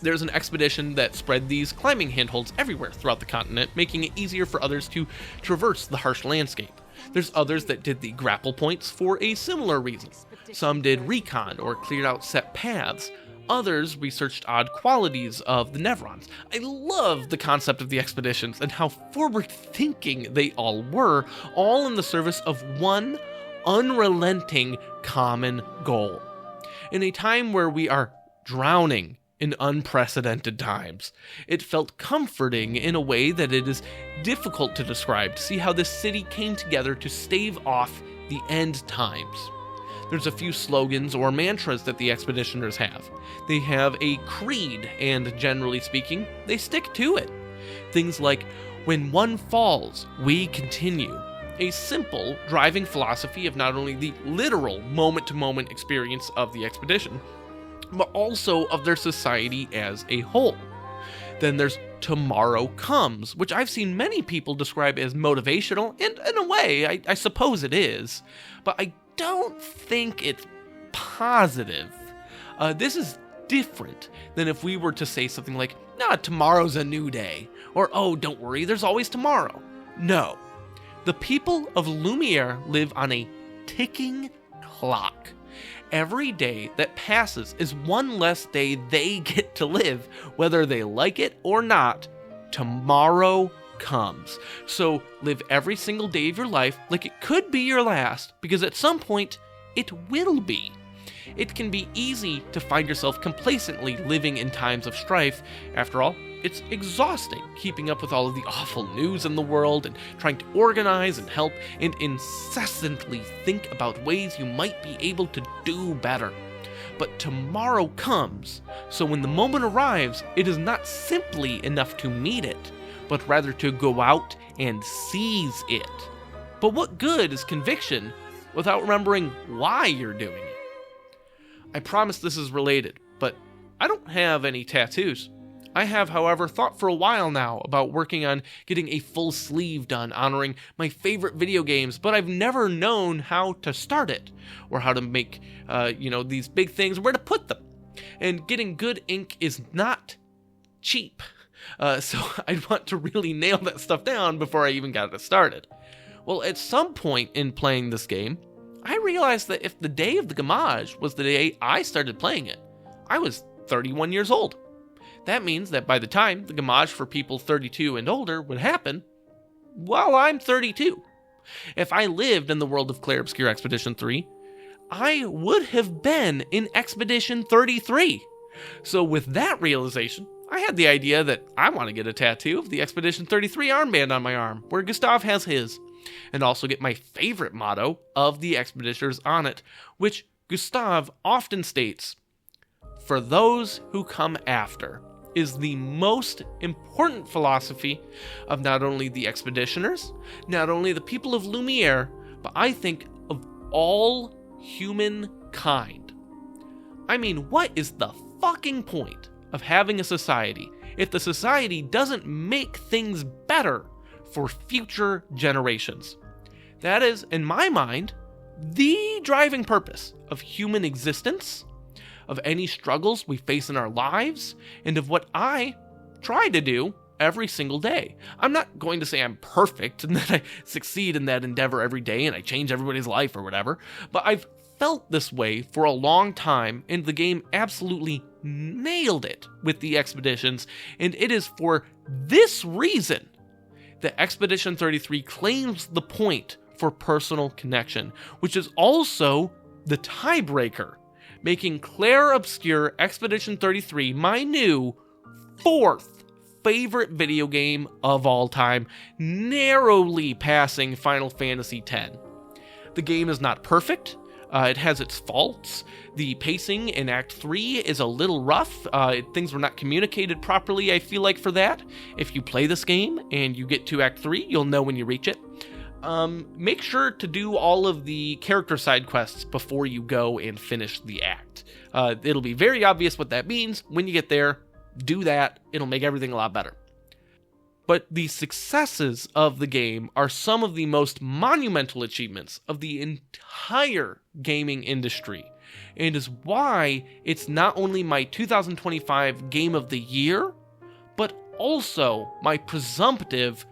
There's an expedition that spread these climbing handholds everywhere throughout the continent, making it easier for others to traverse the harsh landscape. There's others that did the grapple points for a similar reason. Some did recon or cleared out set paths. Others researched odd qualities of the Nevrons. I love the concept of the expeditions and how forward-thinking they all were, all in the service of one unrelenting common goal. In a time where we are drowning in unprecedented times, it felt comforting in a way that it is difficult to describe to see how this city came together to stave off the end times. There's a few slogans or mantras that the expeditioners have. They have a creed, and generally speaking, they stick to it. Things like, when one falls, we continue. A simple, driving philosophy of not only the literal moment-to-moment experience of the expedition, but also of their society as a whole. Then there's tomorrow comes, which I've seen many people describe as motivational, and in a way, I suppose it is, but I don't think it's positive. This is different than if we were to say something like, nah, tomorrow's a new day, or oh, don't worry, there's always tomorrow. No. The people of Lumiere live on a ticking clock. Every day that passes is one less day they get to live, whether they like it or not. Tomorrow comes. So live every single day of your life like it could be your last, because at some point it will be. It can be easy to find yourself complacently living in times of strife. After all, it's exhausting keeping up with all of the awful news in the world and trying to organize and help and incessantly think about ways you might be able to do better. But tomorrow comes, so when the moment arrives, it is not simply enough to meet it, but rather to go out and seize it. But what good is conviction without remembering why you're doing it? I promise this is related, but I don't have any tattoos. I have, however, thought for a while now about working on getting a full sleeve done honoring my favorite video games, but I've never known how to start it, or how to make, these big things, where to put them. And getting good ink is not cheap, so I'd want to really nail that stuff down before I even got it started. Well, at some point in playing this game, I realized that if the day of the Gamage was the day I started playing it, I was 31 years old. That means that by the time the Gamage for people 32 and older would happen, well, I'm 32. If I lived in the world of Clair Obscur Expedition 3, I would have been in Expedition 33. So with that realization, I had the idea that I want to get a tattoo of the Expedition 33 armband on my arm, where Gustav has his, and also get my favorite motto of the Expeditioners on it, which Gustav often states, "For those who come after," is the most important philosophy of not only the Expeditioners, not only the people of Lumiere, but I think of all humankind. I mean, what is the fucking point of having a society if the society doesn't make things better for future generations? That is, in my mind, the driving purpose of human existence, of any struggles we face in our lives, and of what I try to do every single day. I'm not going to say I'm perfect and that I succeed in that endeavor every day and I change everybody's life or whatever, but I've felt this way for a long time, and the game absolutely nailed it with the expeditions, and it is for this reason that Expedition 33 claims the point for personal connection, which is also the tiebreaker, making Clair Obscur Expedition 33 my new 4th favorite video game of all time, narrowly passing Final Fantasy X. The game is not perfect. It has its faults. The pacing in Act 3 is a little rough. Things were not communicated properly, I feel like, for that. If you play this game and you get to Act 3, you'll know when you reach it. Make sure to do all of the character side quests before you go and finish the act. It'll be very obvious what that means. When you get there, do that. It'll make everything a lot better. but the successes of the game are some of the most monumental achievements of the entire gaming industry, and is why it's not only my 2025 Game of the Year, but also my presumptive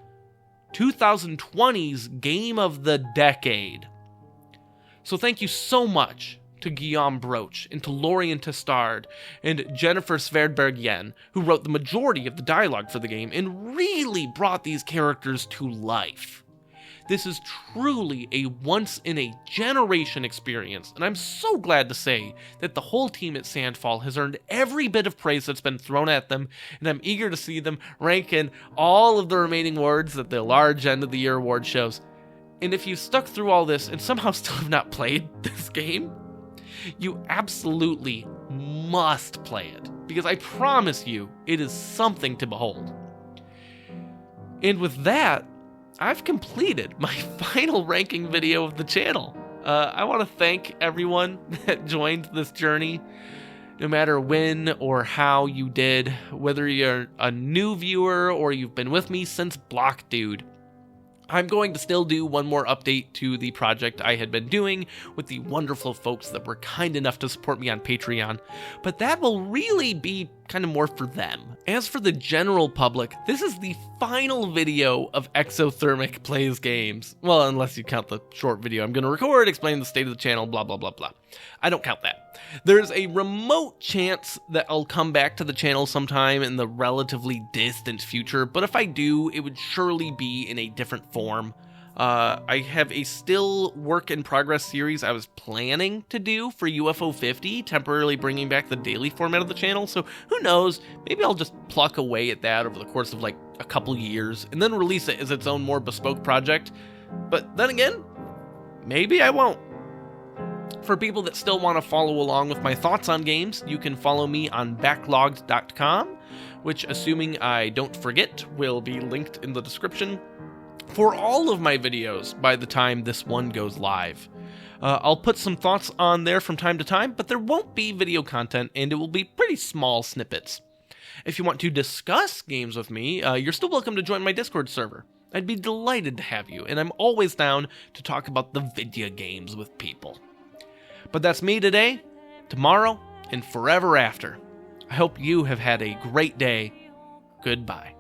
2020's Game of the Decade. So thank you so much to Guillaume Broach, and to Lorien Testard, and Jennifer Sverdberg-Yen, who wrote the majority of the dialogue for the game and really brought these characters to life. This is truly a once-in-a-generation experience, and I'm so glad to say that the whole team at Sandfall has earned every bit of praise that's been thrown at them, and I'm eager to see them rank in all of the remaining awards at the large end of the year award shows. And if you stuck through all this and somehow still have not played this game, you absolutely must play it, because I promise you, it is something to behold. And with that, I've completed my final ranking video of the channel. I want to thank everyone that joined this journey, no matter when or how you did, whether you're a new viewer or you've been with me since Block Dude. I'm going to still do one more update to the project I had been doing with the wonderful folks that were kind enough to support me on Patreon, but that will really be kind of more for them. As for the general public, this is the final video of Exothermic Plays Games. Well, unless you count the short video I'm going to record explaining the state of the channel, blah, blah, blah, blah. I don't count that. There's a remote chance that I'll come back to the channel sometime in the relatively distant future, but if I do, it would surely be in a different form. I have a still work in progress series I was planning to do for UFO 50, temporarily bringing back the daily format of the channel, so who knows, maybe I'll just pluck away at that over the course of like a couple years, and then release it as its own more bespoke project. But then again, maybe I won't. For people that still want to follow along with my thoughts on games, you can follow me on backlogged.com, which, assuming I don't forget, will be linked in the description for all of my videos by the time this one goes live. I'll put some thoughts on there from time to time, but there won't be video content, and it will be pretty small snippets. If you want to discuss games with me, you're still welcome to join my Discord server. I'd be delighted to have you, and I'm always down to talk about the video games with people. But that's me today, tomorrow, and forever after. I hope you have had a great day. Goodbye.